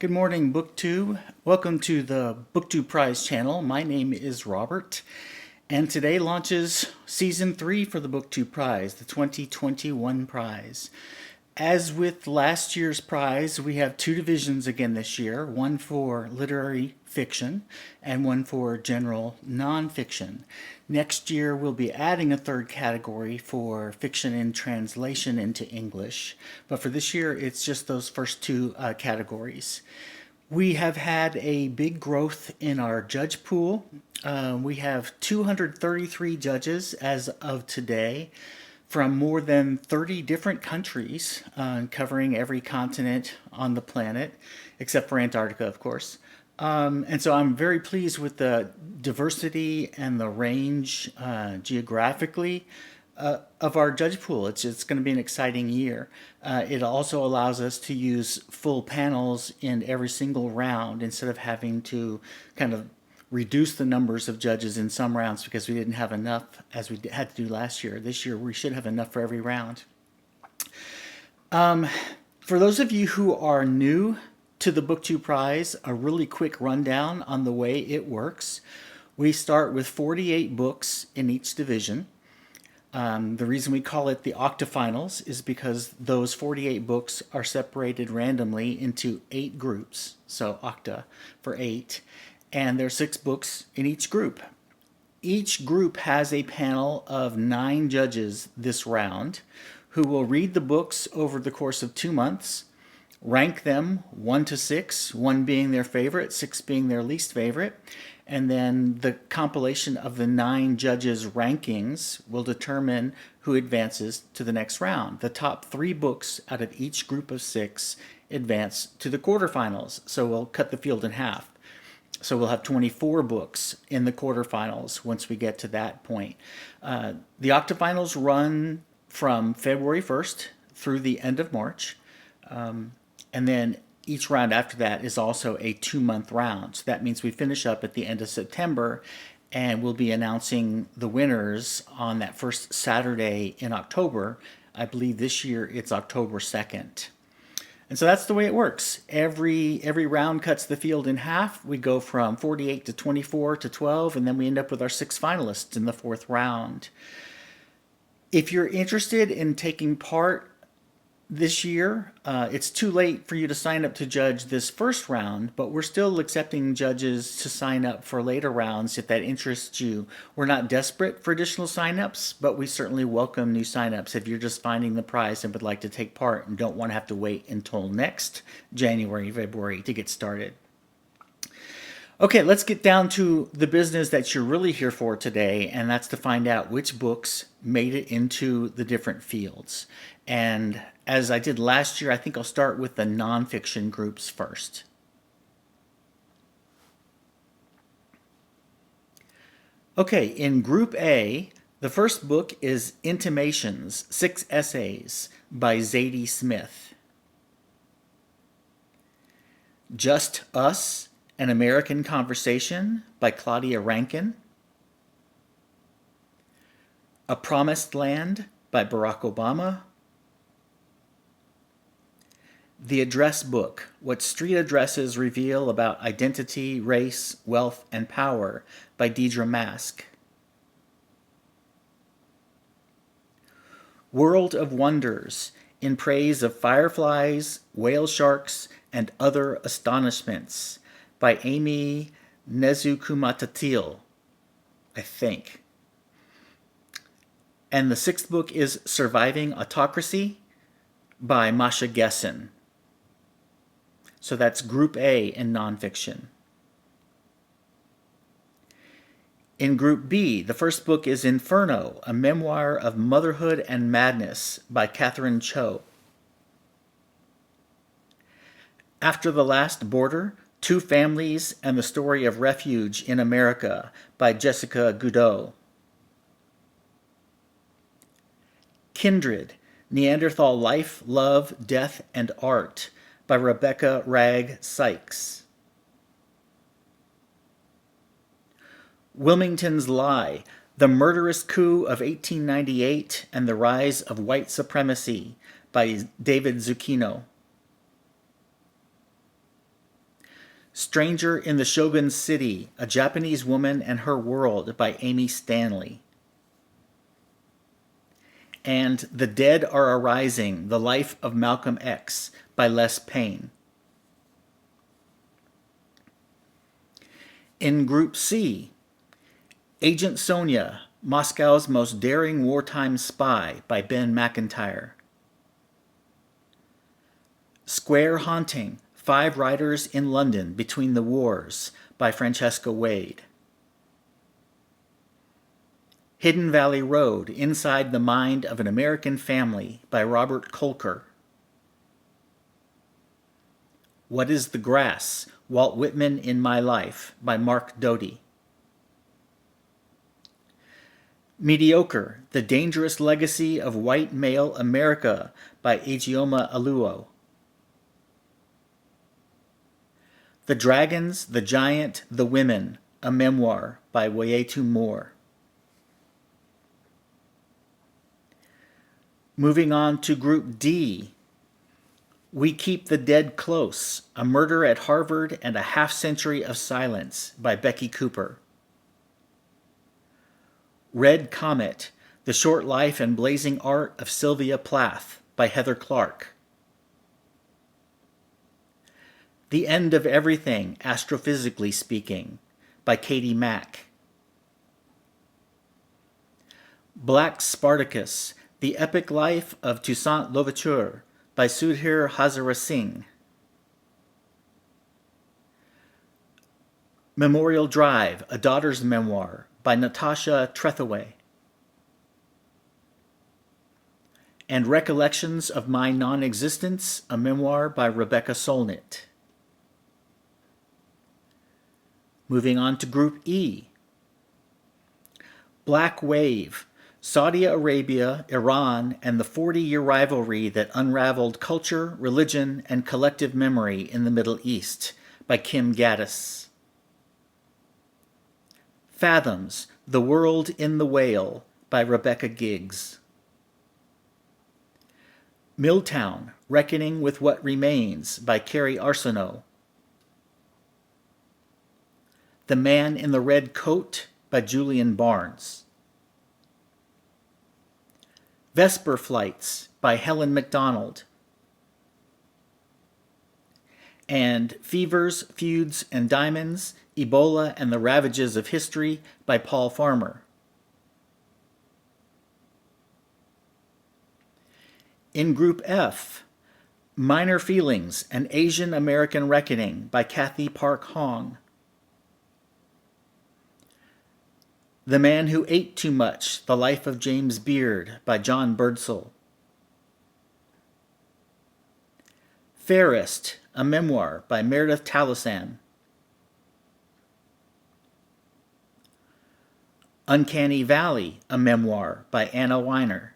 Good morning, BookTube. Welcome to the BookTubePrize channel. My name is Robert, and today launches Season 3 for the BookTubePrize, the 2021 prize. As with last year's prize, we have two divisions again this year, one for literary fiction and one for general nonfiction. Next year, we'll be adding a third category for fiction in translation into English, but for this year, it's just those first two categories. We have had a big growth in our judge pool. We have 233 judges as of today from more than 30 different countries, covering every continent on the planet, except for Antarctica, of course. And so I'm very pleased with the diversity and the range geographically of our judge pool. It's going to be an exciting year. It also allows us to use full panels in every single round instead of having to kind of reduce the numbers of judges in some rounds because we didn't have enough as we had to do last year. This year we should have enough for every round. For those of you who are new to the BookTube Prize, a really quick rundown on the way it works. We start with 48 books in each division. The reason we call it the octafinals is because those 48 books are separated randomly into 8 groups, so octa for 8, and there are 6 books in each group. Each group has a panel of 9 judges this round who will read the books over the course of 2 months, rank them 1 to 6, 1 being their favorite, 6 being their least favorite, and then the compilation of the 9 judges' rankings will determine who advances to the next round. The top 3 books out of each group of 6 advance to the quarterfinals, so we'll cut the field in half. So we'll have 24 books in the quarterfinals once we get to that point. The octafinals run from February 1st through the end of March, and then each round after that is also a 2-month round. So that means we finish up at the end of September, and we'll be announcing the winners on that first Saturday in October. I believe this year it's October 2nd. And so that's the way it works. Every round cuts the field in half. We go from 48 to 24 to 12, and then we end up with our 6 finalists in the 4th round. If you're interested in taking part this year, it's too late for you to sign up to judge this first round, but we're still accepting judges to sign up for later rounds if that interests you. We're not desperate for additional signups, but we certainly welcome new signups if you're just finding the prize and would like to take part and don't want to have to wait until next January, February to get started. Okay, let's get down to the business that you're really here for today, and that's to find out which books made it into the different fields. And as I did last year, I think I'll start with the nonfiction groups first. Okay, in Group A, the first book is Intimations, 6 Essays by Zadie Smith. Just Us, An American Conversation by Claudia Rankin. A Promised Land by Barack Obama. The Address Book, What Street Addresses Reveal About Identity, Race, Wealth, and Power by Deidre Mask. World of Wonders, In Praise of Fireflies, Whale Sharks, and Other Astonishments by Amy Nezukumatatil, I think. And the 6th book is Surviving Autocracy by Masha Gessen. So that's Group A in nonfiction. In Group B, the first book is Inferno, a memoir of motherhood and madness by Catherine Cho. After the Last Border, Two Families and the Story of Refuge in America by Jessica Goudot. Kindred, Neanderthal Life, Love, Death, and Art by Rebecca Ragg Sykes. Wilmington's Lie, The Murderous Coup of 1898 and the Rise of White Supremacy by David Zucchino. Stranger in the Shogun's City, A Japanese Woman and Her World by Amy Stanley. And The Dead Are Arising, The Life of Malcolm X by Les Payne. In Group C, Agent Sonia, Moscow's Most Daring Wartime Spy by Ben McIntyre. Square Haunting, 5 Writers in London Between the Wars by Francesca Wade. Hidden Valley Road, Inside the Mind of an American Family by Robert Kolker. What is the Grass? Walt Whitman in My Life by Mark Doty. Mediocre, The Dangerous Legacy of White Male America by Ajioma Aluo. The Dragons, the Giant, the Women, a Memoir by Wayetu Moore. Moving on to Group D, We Keep the Dead Close, A Murder at Harvard and a Half-Century of Silence by Becky Cooper. Red Comet, The Short Life and Blazing Art of Sylvia Plath by Heather Clark. The End of Everything, Astrophysically Speaking by Katie Mack. Black Spartacus, The Epic Life of Toussaint Louverture by Sudhir Hazara Singh. Memorial Drive, A Daughter's Memoir by Natasha Trethewey. And Recollections of My Non-Existence, a Memoir by Rebecca Solnit. Moving on to Group E. Black Wave, Saudi Arabia, Iran, and the 40-year rivalry that unraveled culture, religion, and collective memory in the Middle East by Kim Gaddis. Fathoms, The World in the Whale by Rebecca Giggs. Milltown, Reckoning with What Remains by Carrie Arsenault. The Man in the Red Coat by Julian Barnes. Vesper Flights by Helen MacDonald. And Fevers, Feuds, and Diamonds, Ebola and the Ravages of History by Paul Farmer. In Group F, Minor Feelings, An Asian American Reckoning by Kathy Park Hong. The Man Who Ate Too Much, The Life of James Beard by John Birdsall. Fairest, a Memoir by Meredith Talasan. Uncanny Valley, a Memoir by Anna Weiner.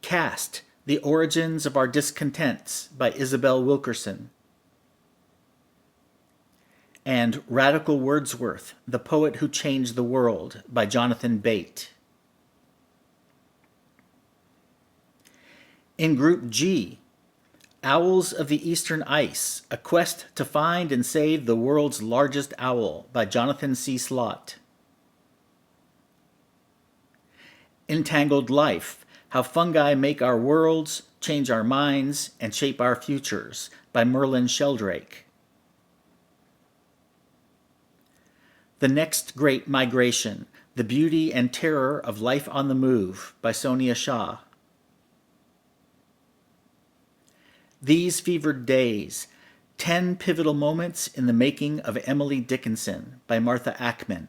Caste, The Origins of Our Discontents by Isabel Wilkerson. And Radical Wordsworth, The Poet Who Changed the World by Jonathan Bate. In Group G, Owls of the Eastern Ice, A Quest to Find and Save the World's Largest Owl by Jonathan C. Slott. Entangled Life, How Fungi Make Our Worlds, Change Our Minds, and Shape Our Futures by Merlin Sheldrake. The Next Great Migration, The Beauty and Terror of Life on the Move by Sonia Shah. These Fevered Days, 10 Pivotal Moments in the Making of Emily Dickinson by Martha Ackman.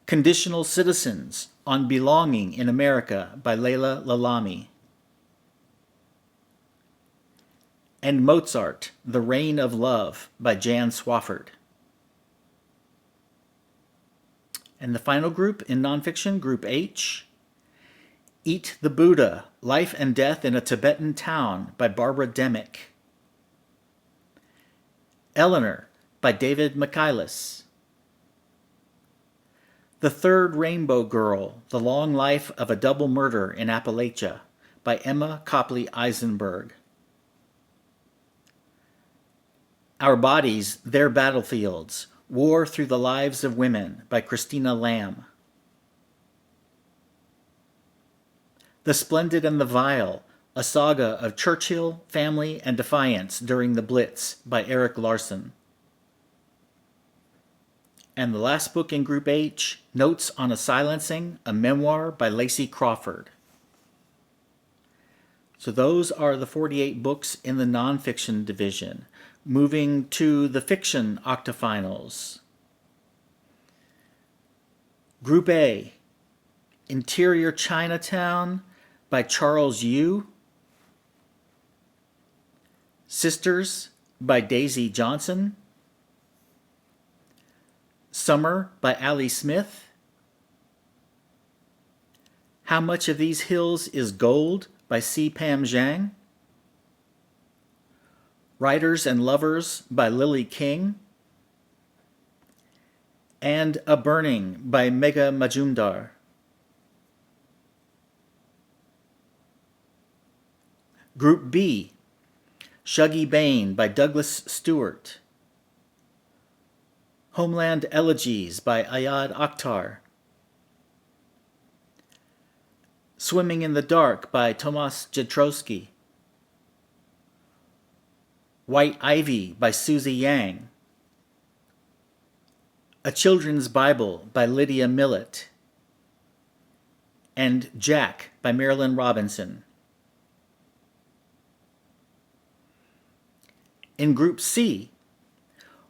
Conditional Citizens, On Belonging in America by Leila Lalami. And Mozart, The Reign of Love by Jan Swafford. And the final group in nonfiction, Group H, Eat the Buddha, Life and Death in a Tibetan Town by Barbara Demick. Eleanor by David Michaelis. The Third Rainbow Girl, The Long Life of a Double Murder in Appalachia by Emma Copley Eisenberg. Our Bodies, Their Battlefields, War Through the Lives of Women by Christina Lamb. The Splendid and the Vile, a saga of Churchill, family, and defiance during the Blitz by Eric Larson. And the last book in Group H, Notes on a Silencing, a memoir by Lacey Crawford. So those are the 48 books in the nonfiction division. Moving to the fiction octafinals. Group A, Interior Chinatown by Charles Yu. Sisters by Daisy Johnson. Summer by Allie Smith. How Much of These Hills is Gold by C. Pam Zhang. Writers and Lovers by Lily King. And A Burning by Megha Majumdar. Group B, Shuggie Bain by Douglas Stewart. Homeland Elegies by Ayad Akhtar. Swimming in the Dark by Tomas Jadrowski. White Ivy by Susie Yang. A Children's Bible by Lydia Millett. And Jack by Marilyn Robinson. In Group C,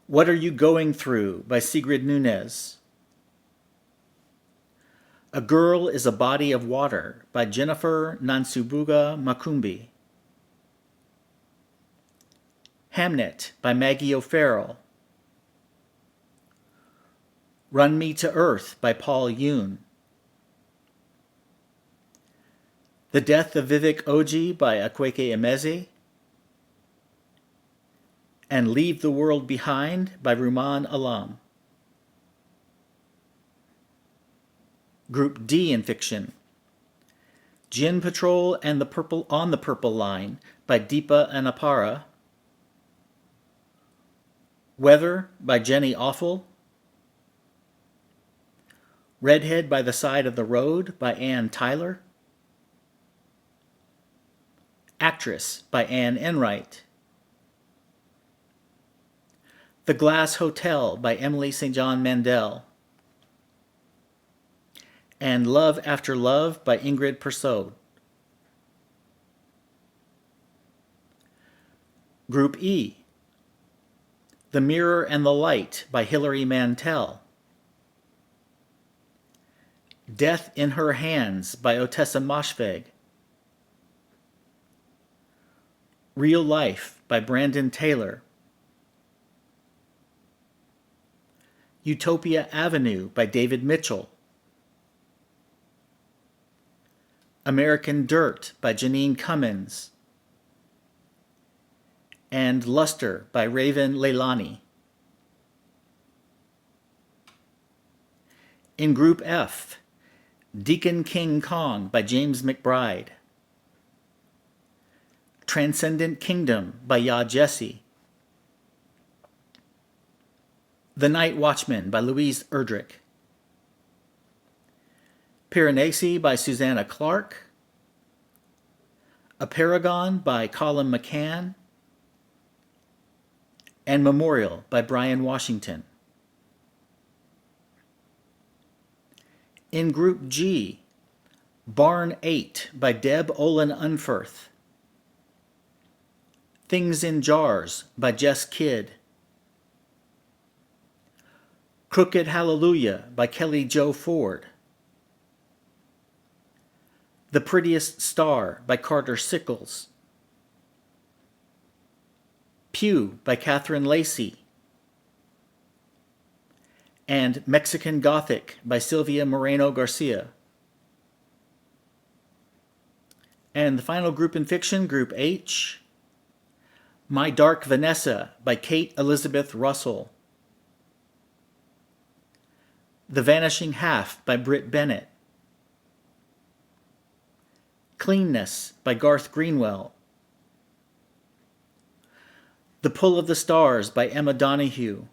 What Are You Going Through by Sigrid Nunez. A Girl is a Body of Water by Jennifer Nansubuga Makumbi. Hamnet by Maggie O'Farrell. Run Me to Earth by Paul Yoon. The Death of Vivek Oji by Akweke Emezi. And Leave the World Behind by Rumaan Alam. Group D in fiction. Gin Patrol and the Purple on the Purple Line by Deepa Anapara. Weather by Jenny Offal. Redhead by the Side of the Road by Ann Tyler. Actress by Anne Enright. The Glass Hotel by Emily St. John Mandel. And Love After Love by Ingrid Persaud. Group E, The Mirror and the Light by Hilary Mantel. Death in Her Hands by Otessa Moshfegh. Real Life by Brandon Taylor. Utopia Avenue by David Mitchell. American Dirt by Janine Cummins. And Luster by Raven Leilani. In Group F, Deacon King Kong by James McBride. Transcendent Kingdom by Ya Jesse. The Night Watchman by Louise Erdrich. Piranesi by Susanna Clark. A Paragon by Colin McCann. And Memorial by Brian Washington. In Group G, Barn 8 by Deb Olin Unferth. Things in Jars by Jess Kidd. Crooked Hallelujah by Kelly Jo Ford. The Prettiest Star by Carter Sickles. Pew by Catherine Lacey. And Mexican Gothic by Sylvia Moreno Garcia. And the final group in fiction, Group H, My Dark Vanessa by Kate Elizabeth Russell. The Vanishing Half by Britt Bennett. Cleanness by Garth Greenwell. The Pull of the Stars by Emma Donoghue.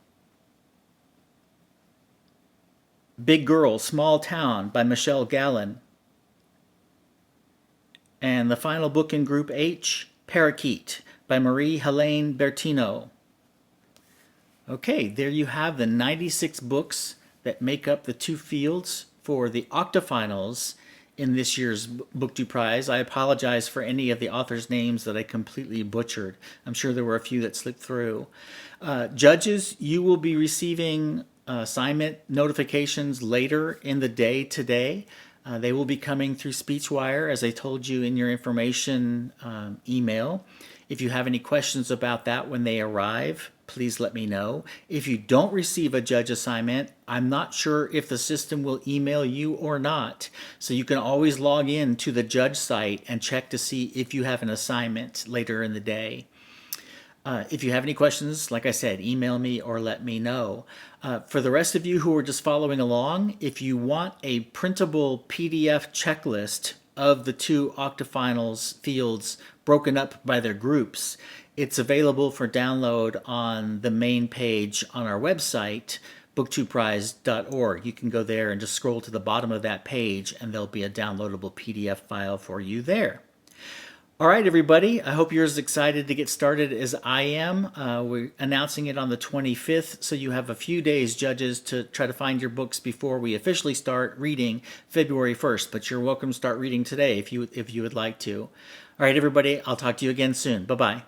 Big Girl, Small Town by Michelle Gallen. And the final book in Group H, Parakeet by Marie-Helene Bertino. Okay, there you have the 96 books that make up the two fields for the octafinals in this year's BookTube Prize. I apologize for any of the authors' names that I completely butchered. I'm sure there were a few that slipped through. Judges, you will be receiving assignment notifications later in the day today. They will be coming through SpeechWire, as I told you in your information email. If you have any questions about that when they arrive, please let me know. If you don't receive a judge assignment, I'm not sure if the system will email you or not. So you can always log in to the judge site and check to see if you have an assignment later in the day. If you have any questions, like I said, email me or let me know. For the rest of you who are just following along, if you want a printable PDF checklist of the two octafinals fields broken up by their groups, it's available for download on the main page on our website, BookTubePrize.org. You can go there and just scroll to the bottom of that page and there'll be a downloadable PDF file for you there. All right, everybody, I hope you're as excited to get started as I am. We're announcing it on the 25th, so you have a few days, judges, to try to find your books before we officially start reading February 1st, but you're welcome to start reading today if you would like to. All right, everybody, I'll talk to you again soon. Bye-bye.